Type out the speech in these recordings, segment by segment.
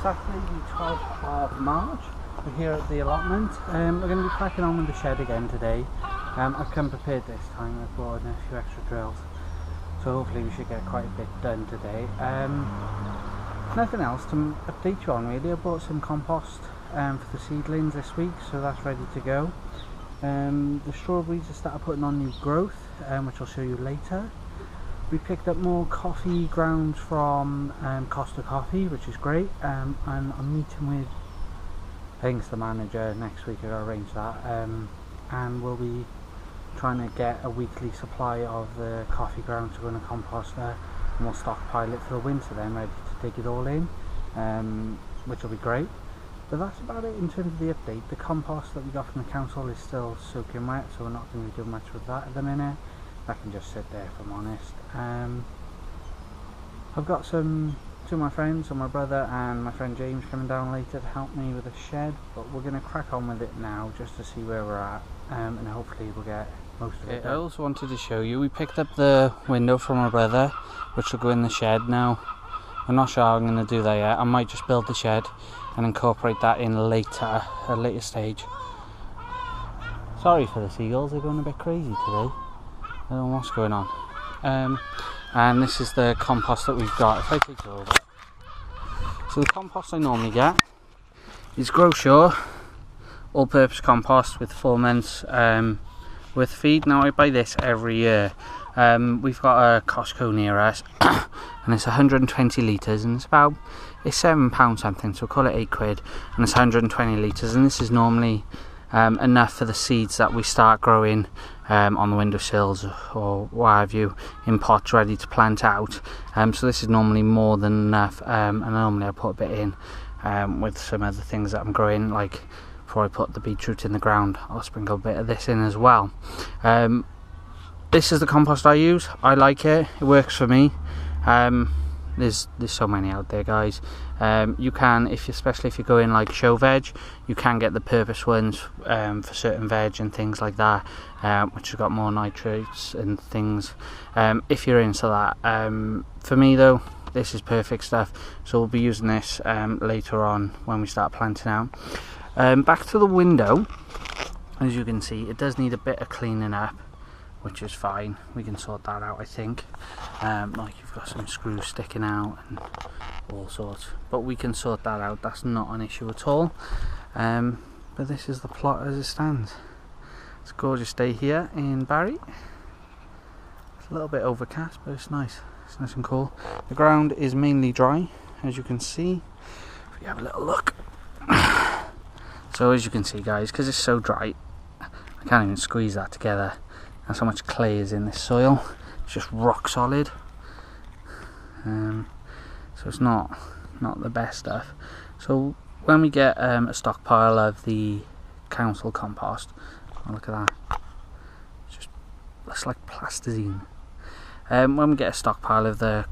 Saturday the 12th of March. We're here at the allotment. We're going to be cracking on with the shed again today. I've come prepared this time. I've brought in a few extra drills, so hopefully we should get quite a bit done today. Nothing else to update you on really. I bought some compost for the seedlings this week, so that's ready to go. The strawberries have started putting on new growth, which I'll show you later. We picked up more coffee grounds from Costa Coffee, which is great, and I'm meeting with, I think it's the manager next week. I gotta arrange that, and we'll be trying to get a weekly supply of the coffee grounds to go in a composter, and we'll stockpile it for the winter then, ready to dig it all in, which will be great. But that's about it in terms of the update. The compost that we got from the council is still soaking wet, so we're not going to be doing much with that at the minute. That can just sit there, if I'm honest. I've got two of my friends, so my brother and my friend James, coming down later to help me with the shed, but we're going to crack on with it now just to see where we're at, and hopefully we'll get most of it done. I also wanted to show you, we picked up the window from my brother, which will go in the shed now. I'm not sure how I'm going to do that yet. I might just build the shed and incorporate that in later, at a later stage. Sorry for the seagulls, they're going a bit crazy today. I don't know what's going on. And this is the compost that we've got. If I take it over. So the compost I normally get is Grosure all-purpose compost with 4 months worth of feed. Now I buy this every year. We've got a Costco near us and it's 120 litres and it's £7 something, so we'll call it £8, and it's 120 litres, and this is normally enough for the seeds that we start growing on the windowsills or what have you, in pots ready to plant out. So this is normally more than enough, and normally I put a bit in with some other things that I'm growing, like before I put the beetroot in the ground I'll sprinkle a bit of this in as well. This is the compost I use. I like it, it works for me. There's so many out there, guys. You can, especially if you're going like show veg, you can get the purpose ones for certain veg and things like that, which have got more nitrates and things, if you're into that. For me though, this is perfect stuff, so we'll be using this later on when we start planting out. Back to the window, as you can see, it does need a bit of cleaning up, which is fine. We can sort that out, I think. Like you've got some screws sticking out and all sorts, but we can sort that out. That's not an issue at all. But this is the plot as it stands. It's a gorgeous day here in Barry. It's a little bit overcast, but it's nice. It's nice and cool. The ground is mainly dry, as you can see. If we have a little look. So as you can see, guys, because it's so dry, I can't even squeeze that together. That's how much clay is in this soil. It's just rock solid. So it's not the best stuff. So when we get a stockpile of the council compost, oh, look at that. It's like plasticine. When we get a stockpile of the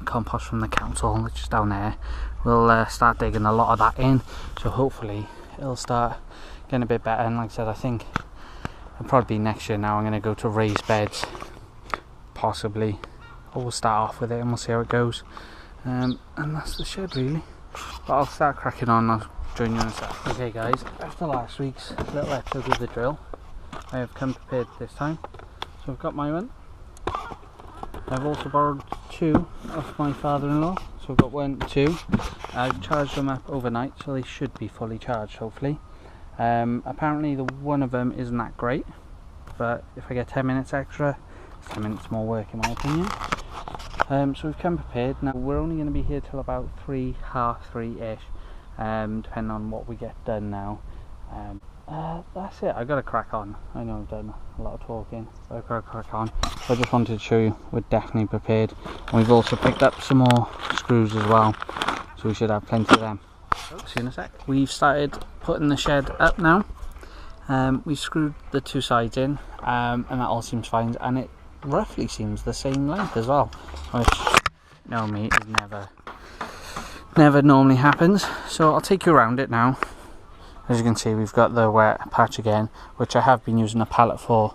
compost from the council, which is down there, we'll start digging a lot of that in. So hopefully it'll start getting a bit better. And like I said, I think it'll probably be next year now. I'm going to go to raised beds, possibly. Or we'll start off with it and we'll see how it goes. And that's the shed really. But I'll start cracking on. I'll join you in a sec. Okay guys, after last week's little episode with the drill, I have come prepared this time. So I've got my one. I've also borrowed 2 off my father-in-law. So I've got 1, 2. I've charged them up overnight, so they should be fully charged hopefully. Apparently the one of them isn't that great, but if I get 10 minutes extra, it's 10 minutes more work in my opinion. So we've come prepared. Now we're only going to be here till about 3, half 3-ish, depending on what we get done now. That's it. I've got to crack on. I know I've done a lot of talking, but I've got to crack on. I just wanted to show you we're definitely prepared. And we've also picked up some more screws as well, so we should have plenty of them. See you in a sec. We've started putting the shed up now. We screwed the 2 sides in, and that all seems fine, and it roughly seems the same length as well, which, you know me, is never normally happens. So I'll take you around it now. As you can see, we've got the wet patch again, which I have been using a pallet for.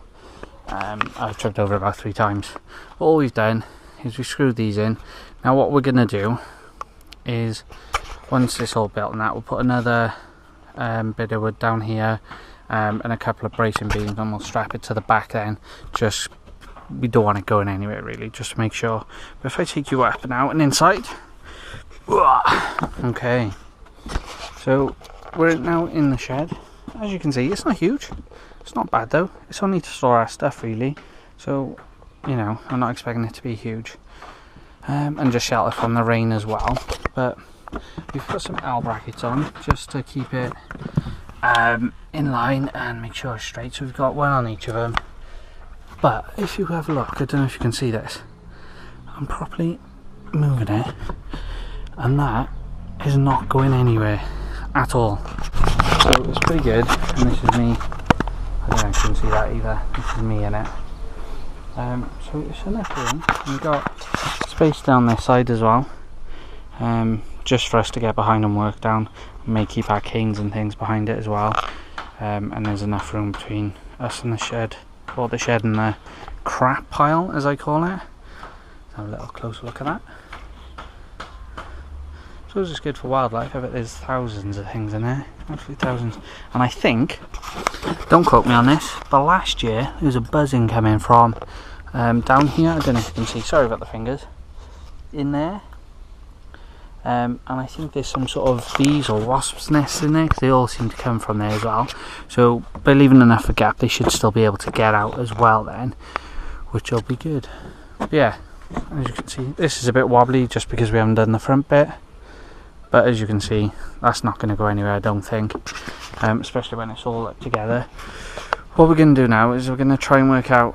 I've tripped over about 3 times. All we've done is we screwed these in. Now what we're going to do is once it's all built and that, we'll put another bit of wood down here and a couple of bracing beams, and we'll strap it to the back then. Just, we don't want it going anywhere really, just to make sure. But if I take you up and out and inside, okay, so we're now in the shed. As you can see, it's not huge, it's not bad though, it's only to store our stuff really, so you know, I'm not expecting it to be huge, and just shelter from the rain as well. But we've put some L brackets on just to keep it in line and make sure it's straight, so we've got one on each of them. But if you have a look, I don't know if you can see this, I'm properly moving it, and that is not going anywhere at all, so it's pretty good. And this is me, I don't know if you can see that either, this is me in it. So it's enough room. We've got space down this side as well, just for us to get behind and work down. We may keep our canes and things behind it as well, and there's enough room between us and the shed, or the shed and the crap pile as I call it. Let's have a little closer look at that. So it's good for wildlife. I bet there's thousands of things in there, absolutely thousands. And I think, don't quote me on this, but last year there was a buzzing coming from down here, I don't know if you can see, sorry about the fingers, in there. And I think there's some sort of bees or wasps nests in there, because they all seem to come from there as well. So by leaving enough of a gap, they should still be able to get out as well then, which will be good. But yeah, as you can see, this is a bit wobbly just because we haven't done the front bit. But as you can see, that's not going to go anywhere, I don't think, especially when it's all together. What we're going to do now is we're going to try and work out,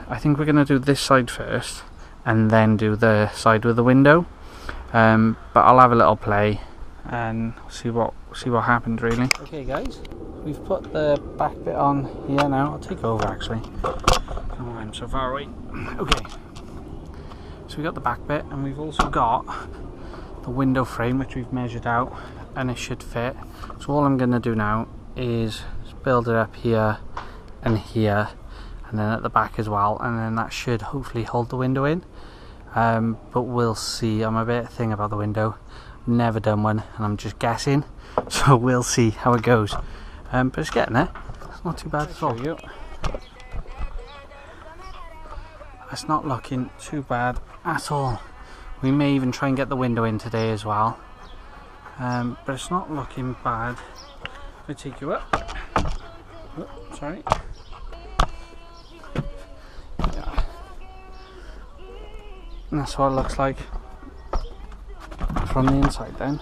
I think we're going to do this side first, and then do the side with the window. But I'll have a little play and see what happens really. Okay guys, we've put the back bit on here now. I'll take over actually. Oh, I'm so far away. Okay, so we got the back bit, and we've also got the window frame which we've measured out, and it should fit. So all I'm going to do now is build it up here and here, and then at the back as well, and then that should hopefully hold the window in. But we'll see. I'm a bit thing about the window, never done one, and I'm just guessing, so we'll see how it goes. But it's getting there, it's not too bad at all. It's not looking too bad at all. We may even try and get the window in today as well, but it's not looking bad. If I take you up, oh, sorry, yeah. And that's what it looks like from the inside then.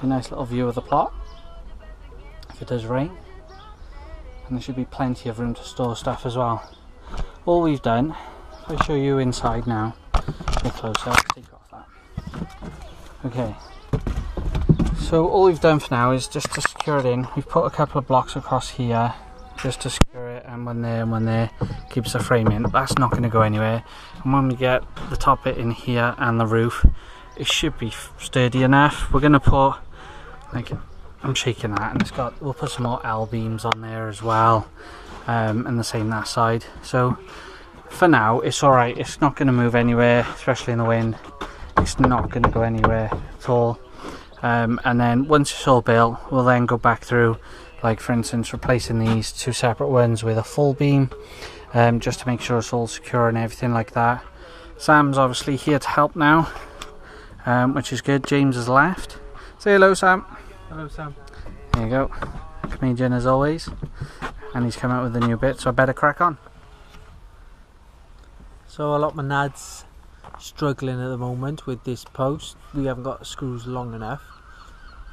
A nice little view of the plot if it does rain, and there should be plenty of room to store stuff as well. All we've done, if I show you inside now, get closer, take off that. Okay, so all we've done for now is just to secure it in. We've put a couple of blocks across here just to secure it, and one there and one there, keeps the frame in. That's not going to go anywhere, and when we get the top bit in here and the roof, it should be sturdy enough. We're going to put, like, I'm shaking that, and we'll put some more L beams on there as well, and the same that side. So for now it's alright, it's not going to move anywhere, especially in the wind. It's not going to go anywhere at all. And then once it's all built, we'll then go back through, like for instance replacing these two separate ones with a full beam, just to make sure it's all secure and everything like that. Sam's obviously here to help now, which is good. James has left. Say hello, Sam. Hello, Sam. There you go, comedian as always, and he's come out with a new bit, so I better crack on. So Allotment Diary's struggling at the moment with this post. We haven't got screws long enough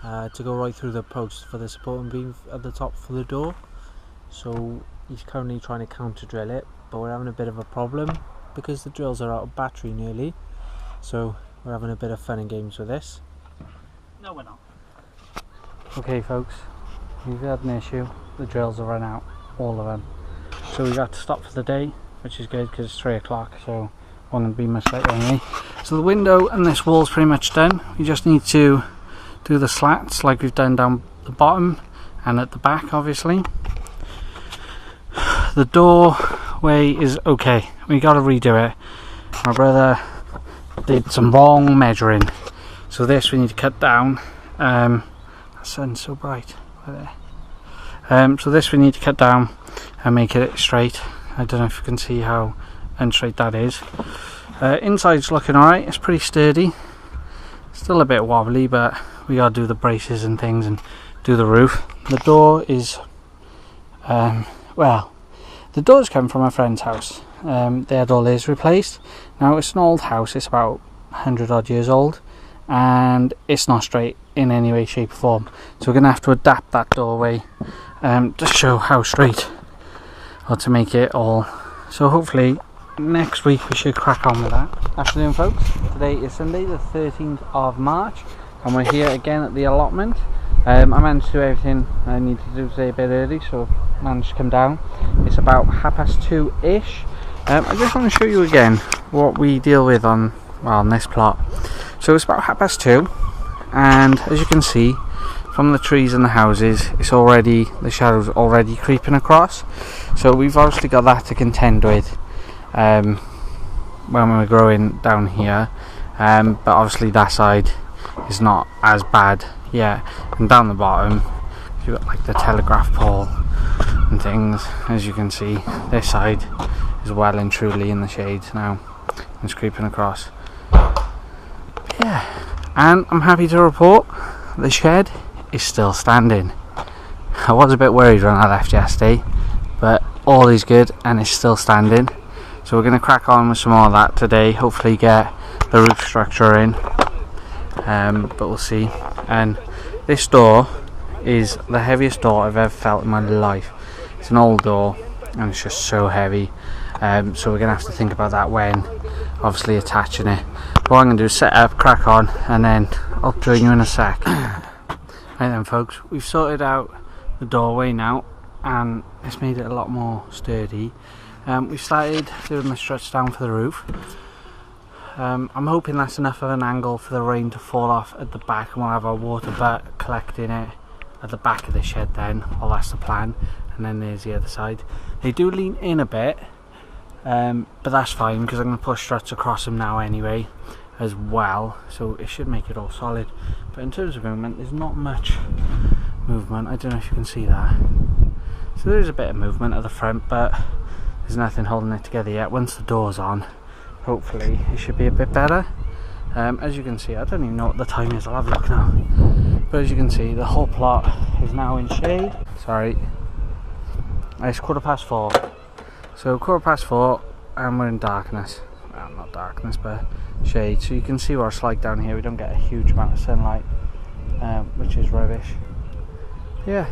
to go right through the post for the supporting beam at the top for the door. So he's currently trying to counter drill it, but we're having a bit of a problem because the drills are out of battery nearly. So we're having a bit of fun and games with this. No, we're not. Okay folks, we've had an issue. The drills have run out, all of them. So we've had to stop for the day, which is good because it's 3 o'clock, so it won't be much later anyway. So the window and this wall's pretty much done. We just need to do the slats like we've done down the bottom and at the back obviously. The doorway is okay, we got to redo it. My brother did some wrong measuring, So this we need to cut down. The sun's so bright right there. So this we need to cut down and make it straight. I don't know if you can see how unstraight that is. Inside's looking alright, it's pretty sturdy. Still a bit wobbly, but we gotta do the braces and things and do the roof. The door is, well, the doors come from a friend's house. They had all theirs replaced. Now it's an old house, it's about 100 odd years old, and it's not straight in any way, shape or form. So we're gonna have to adapt that doorway to show how straight, or to make it all. So hopefully next week we should crack on with that. Afternoon folks, today is Sunday the 13th of March and we're here again at the allotment. I managed to do everything I needed to do today a bit early, so I managed to come down. It's about 2:30ish. I just want to show you again what we deal with on this plot. So it's about 2:30, and as you can see from the trees and the houses, the shadow's already creeping across. So we've obviously got that to contend with when we're growing down here, but obviously that side is not as bad yet. And down the bottom you've got like the telegraph pole and things. As you can see, this side is well and truly in the shades now, it's creeping across. Yeah, and I'm happy to report the shed is still standing. I was a bit worried when I left yesterday, but all is good and it's still standing. So we're going to crack on with some more of that today, hopefully get the roof structure in, but we'll see. And this door is the heaviest door I've ever felt in my life. It's an old door and it's just so heavy, so we're going to have to think about that when obviously attaching it. What I'm going to do is set up, crack on, and then I'll join you in a sec. Right then folks, we've sorted out the doorway now and it's made it a lot more sturdy. We've started doing the struts down for the roof. I'm hoping that's enough of an angle for the rain to fall off at the back, and we'll have our water butt collecting it at the back of the shed then. Well, that's the plan. And then there's the other side. They do lean in a bit, but that's fine because I'm going to put struts across them now anyway as well, so it should make it all solid. But in terms of movement, there's not much movement. I don't know if you can see that. So there is a bit of movement at the front, but there's nothing holding it together yet. Once the door's on, hopefully it should be a bit better. As you can see, I don't even know what the time is, I'll have a look now. But as you can see, the whole plot is now in shade. Sorry, it's 4:15. So 4:15 and we're in darkness. Well, not darkness, but shade. So you can see what it's like down here. We don't get a huge amount of sunlight, which is rubbish. Yeah,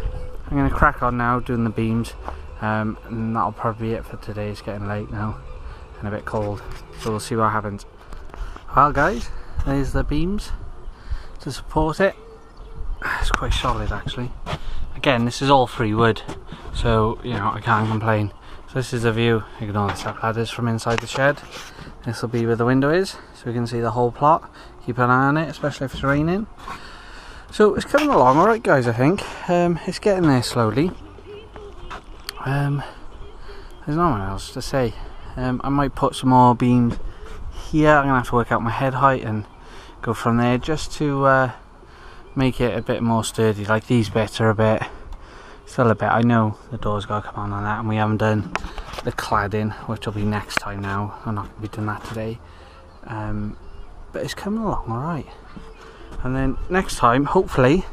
I'm going to crack on now doing the beams. And that'll probably be it for today. It's getting late now and a bit cold, so we'll see what happens. Well guys, there's the beams to support it. It's quite solid actually. Again, this is all free wood, so you know I can't complain. So this is the view, ignore the step ladders, from inside the shed. This will be where the window is, so we can see the whole plot. Keep an eye on it, especially if it's raining. So it's coming along alright guys, I think. It's getting there slowly. There's no one else to say. I might put some more beams here. I'm gonna have to work out my head height and go from there, just to make it a bit more sturdy. Like these bits are a bit, still a bit. I know the door's got to come on that, and we haven't done the cladding, which will be next time now. I'm not going to be doing that today, but it's coming along all right. And then next time, hopefully,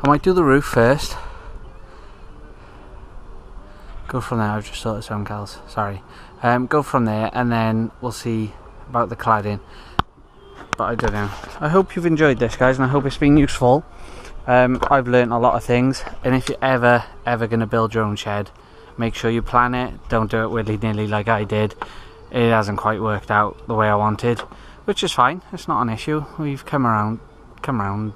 I might do the roof first. Go from there. I've just thought of some gals. Sorry. Go from there, and then we'll see about the cladding. But I don't know. I hope you've enjoyed this, guys, and I hope it's been useful. I've learnt a lot of things, and if you're ever going to build your own shed, make sure you plan it. Don't do it willy-nilly like I did. It hasn't quite worked out the way I wanted, which is fine. It's not an issue. We've come around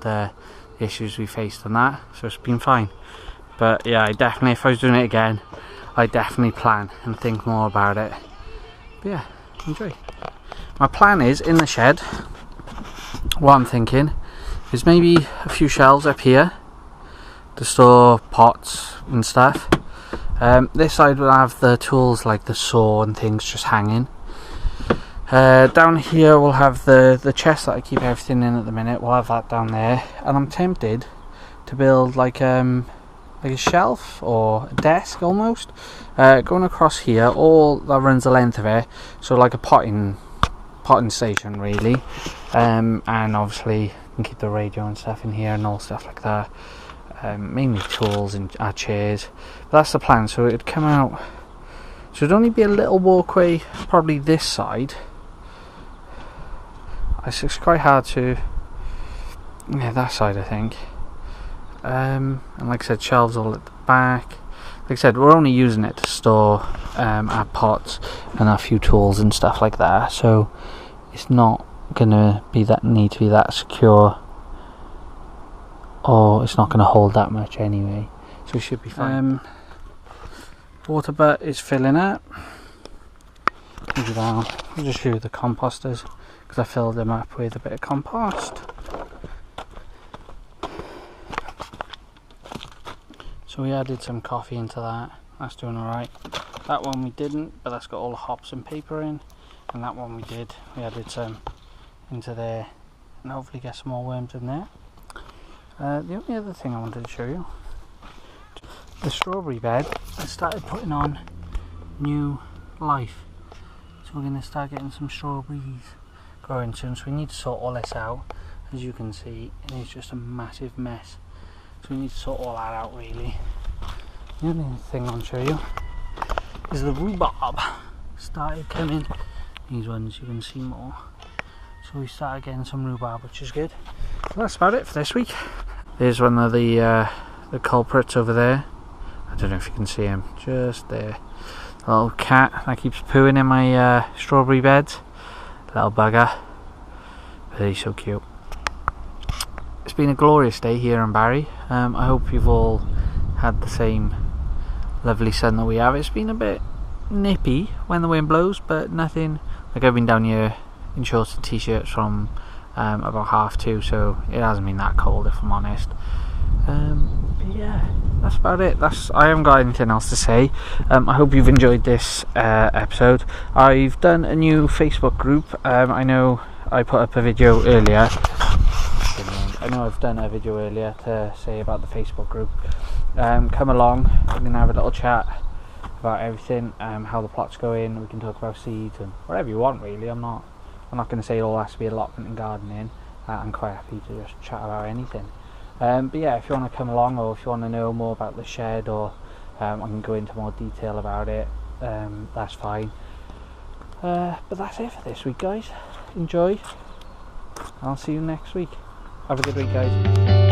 the issues we faced on that, so it's been fine. But yeah, if I was doing it again, I'd definitely plan and think more about it. But yeah, enjoy. My plan is, in the shed, what I'm thinking is maybe a few shelves up here to store pots and stuff. This side will have the tools like the saw and things just hanging. Down here we'll have the chest that I keep everything in at the minute. We'll have that down there, and I'm tempted to build like a shelf or a desk almost, going across here. All that runs the length of it, so like a potting station really, and obviously you can keep the radio and stuff in here and all stuff like that. Mainly tools and our chairs. But that's the plan. So it'd come out. So it'd only be a little walkway, probably this side. It's quite hard to. Yeah, that side I think. And like I said, shelves all at the back. Like I said, we're only using it to store our pots and our few tools and stuff like that. So it's not gonna need to be that secure, or it's not gonna hold that much anyway. So we should be fine. Water butt is filling up. Look at that. I'll just show you the composters because I filled them up with a bit of compost. So we added some coffee into that. That's doing alright. That one we didn't, but that's got all the hops and paper in. And that one we did. We added some into there and hopefully get some more worms in there. The only other thing I wanted to show you, the strawberry bed, I started putting on new life. So we're going to start getting some strawberries growing soon. So we need to sort all this out. As you can see, it is just a massive mess. So we need to sort all that out really. The only thing I'll show you is the rhubarb started coming. These ones you can see more. So we started getting some rhubarb, which is good. So that's about it for this week. There's one of the culprits over there. I don't know if you can see him, just there. A little cat that keeps pooing in my strawberry beds. Little bugger, but he's so cute. It's been a glorious day here in Barry. I hope you've all had the same lovely sun that we have. It's been a bit nippy when the wind blows, but nothing. Like I've been down here in shorts and t-shirts from about 2:30, so it hasn't been that cold if I'm honest. But yeah, that's about it. I haven't got anything else to say. I hope you've enjoyed this episode. I've done a new Facebook group. I know I put up a video earlier. I know I've done a video earlier to say about the Facebook group. Come along, we're going to have a little chat about everything, how the plot's going. We can talk about seeds and whatever you want really. I'm not going to say it all has to be allotment and gardening. I'm quite happy to just chat about anything. But yeah, if you want to come along, or if you want to know more about the shed, or I can go into more detail about it, that's fine. But that's it for this week guys. Enjoy. I'll see you next week. Have a good week guys.